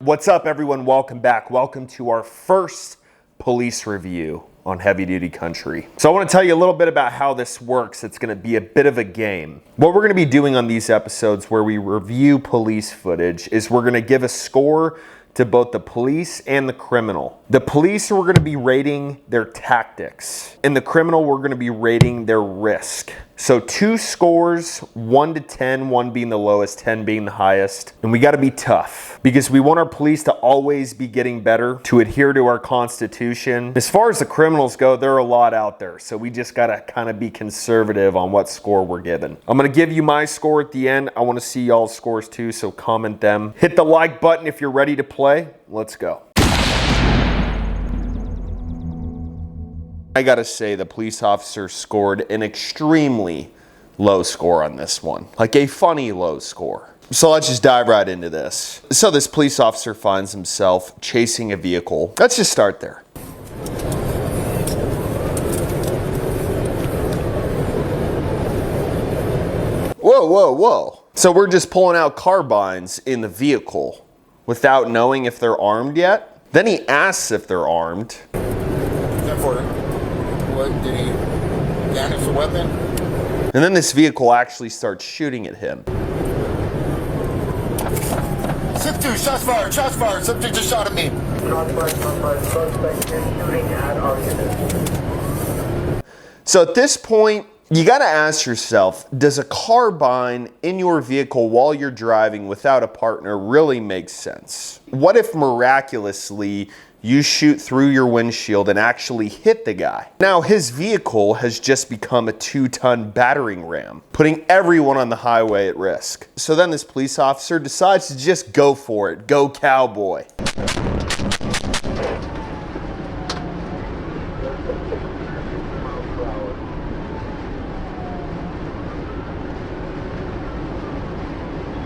What's up, everyone? Welcome back. Welcome to our first police review on Heavy Duty Country. So I want to tell you a little bit about how this works. It's going to be a bit of a game. What we're going to be doing on these episodes where we review police footage is we're going to give a score to both the police and the criminal. The police, we're going to be rating their tactics. And the criminal, we're going to be rating their risk. So 2 scores, 1 to 10, 1 being the lowest, 10 being the highest. And we got to be tough because we want our police to always be getting better, to adhere to our Constitution. As far as the criminals go, there are a lot out there. So we just got to kind of be conservative on what score we're given. I'm going to give you my score at the end. I want to see y'all's scores too, so comment them. Hit the like button if you're ready to play. Let's go. I gotta say, the police officer scored an extremely low score on this one. Like a funny low score. So let's just dive right into this. So this police officer finds himself chasing a vehicle. Let's just start there. Whoa, whoa, whoa. So we're just pulling out carbines in the vehicle without knowing if they're armed yet. Then he asks if they're armed. What, did he damage the weapon? And then this vehicle actually starts shooting at him. 6-2, shots fired, subject just shot at me. So at this point, you gotta ask yourself, does a carbine in your vehicle while you're driving without a partner really make sense? What if miraculously you shoot through your windshield and actually hit the guy? Now his vehicle has just become a 2-ton battering ram, putting everyone on the highway at risk. So then this police officer decides to just go for it. Go cowboy.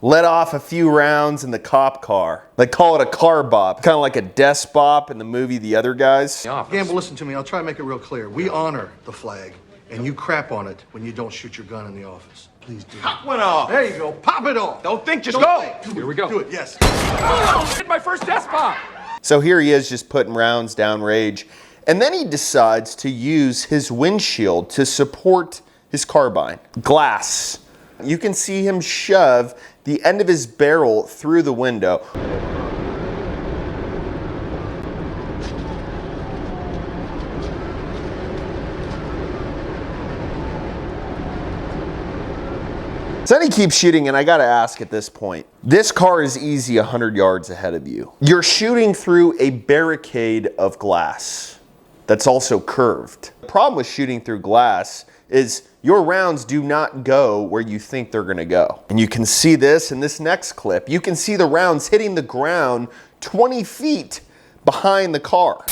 Let off a few rounds in the cop car. They call it a car bop, kind of like a desk bop in the movie The Other Guys. Gamble, listen to me. I'll try to make it real clear. We honor the flag, and you crap on it when you don't shoot your gun in the office. Please do. Pop one off. There you go. Pop it off. Don't think, just go. Think. Here we go. Do it, yes. Oh, hit my first desk bomb. So here he is just putting rounds down range. And then he decides to use his windshield to support his carbine. Glass. You can see him shove the end of his barrel through the window. So then he keeps shooting, and I gotta ask at this point, this car is easy 100 yards ahead of you. You're shooting through a barricade of glass that's also curved. The problem with shooting through glass is your rounds do not go where you think they're gonna go. And you can see this in this next clip. You can see the rounds hitting the ground 20 feet behind the car.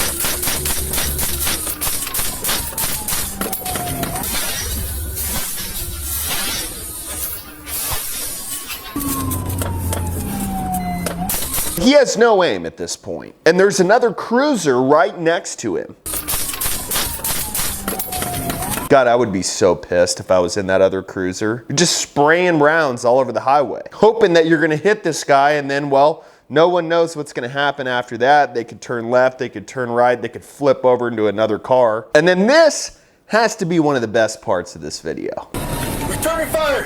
He has no aim at this point. And there's another cruiser right next to him. God, I would be so pissed if I was in that other cruiser. You're just spraying rounds all over the highway, hoping that you're gonna hit this guy, and then, well, no one knows what's gonna happen after that. They could turn left, they could turn right, they could flip over into another car. And then this has to be one of the best parts of this video. Returning fire.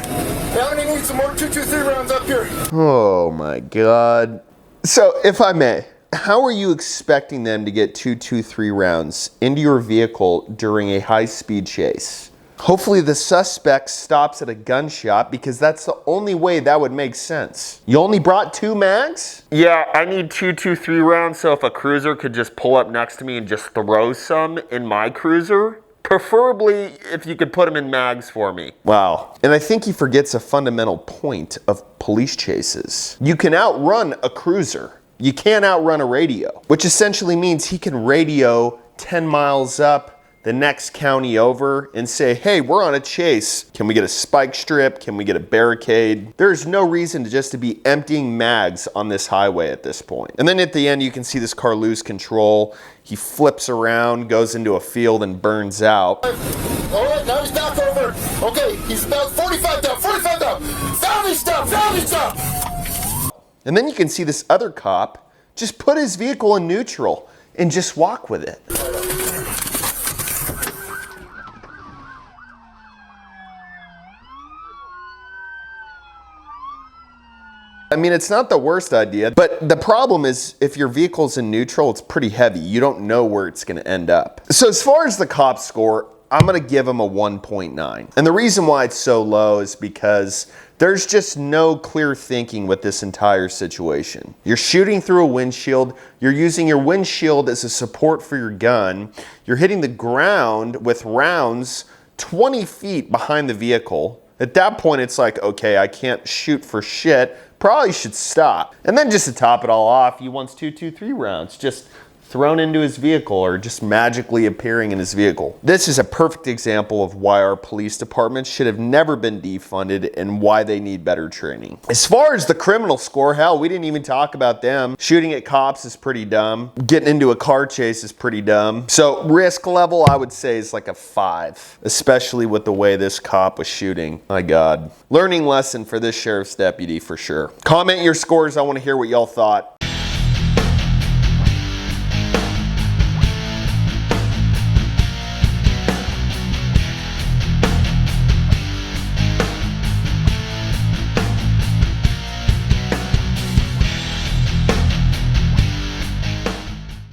Now I'm gonna need some more 223 rounds up here. Oh my God. So, if I may, how are you expecting them to get 223 rounds into your vehicle during a high-speed chase? Hopefully the suspect stops at a gun shop, because that's the only way that would make sense. You only brought 2 mags? Yeah, I need 223 rounds, so if a cruiser could just pull up next to me and just throw some in my cruiser. Preferably if you could put them in mags for me. Wow. And I think he forgets a fundamental point of police chases. You can outrun a cruiser. You can't outrun a radio, which essentially means he can radio 10 miles up the next county over and say, hey, we're on a chase. Can we get a spike strip? Can we get a barricade? There's no reason to be emptying mags on this highway at this point. And then at the end, you can see this car lose control. He flips around, goes into a field, and burns out. All right, now he's back over. Okay, he's about 45 down, 45 down. Salvage stop, salvage stop. And then you can see this other cop Just put his vehicle in neutral and just walk with it. I mean, it's not the worst idea, but the problem is if your vehicle's in neutral, it's pretty heavy. You don't know where it's gonna end up. So as far as the cop score, I'm gonna give him a 1.9. And the reason why it's so low is because there's just no clear thinking with this entire situation. You're shooting through a windshield, you're using your windshield as a support for your gun, you're hitting the ground with rounds 20 feet behind the vehicle. At that point, it's like, okay, I can't shoot for shit, probably should stop. And then just to top it all off, he wants 223 rounds just thrown into his vehicle or just magically appearing in his vehicle. This is a perfect example of why our police departments should have never been defunded and why they need better training. As far as the criminal score, hell, we didn't even talk about them. Shooting at cops is pretty dumb. Getting into a car chase is pretty dumb. So risk level, I would say, is like a 5, especially with the way this cop was shooting. My God. Learning lesson for this sheriff's deputy for sure. Comment your scores. I want to hear what y'all thought.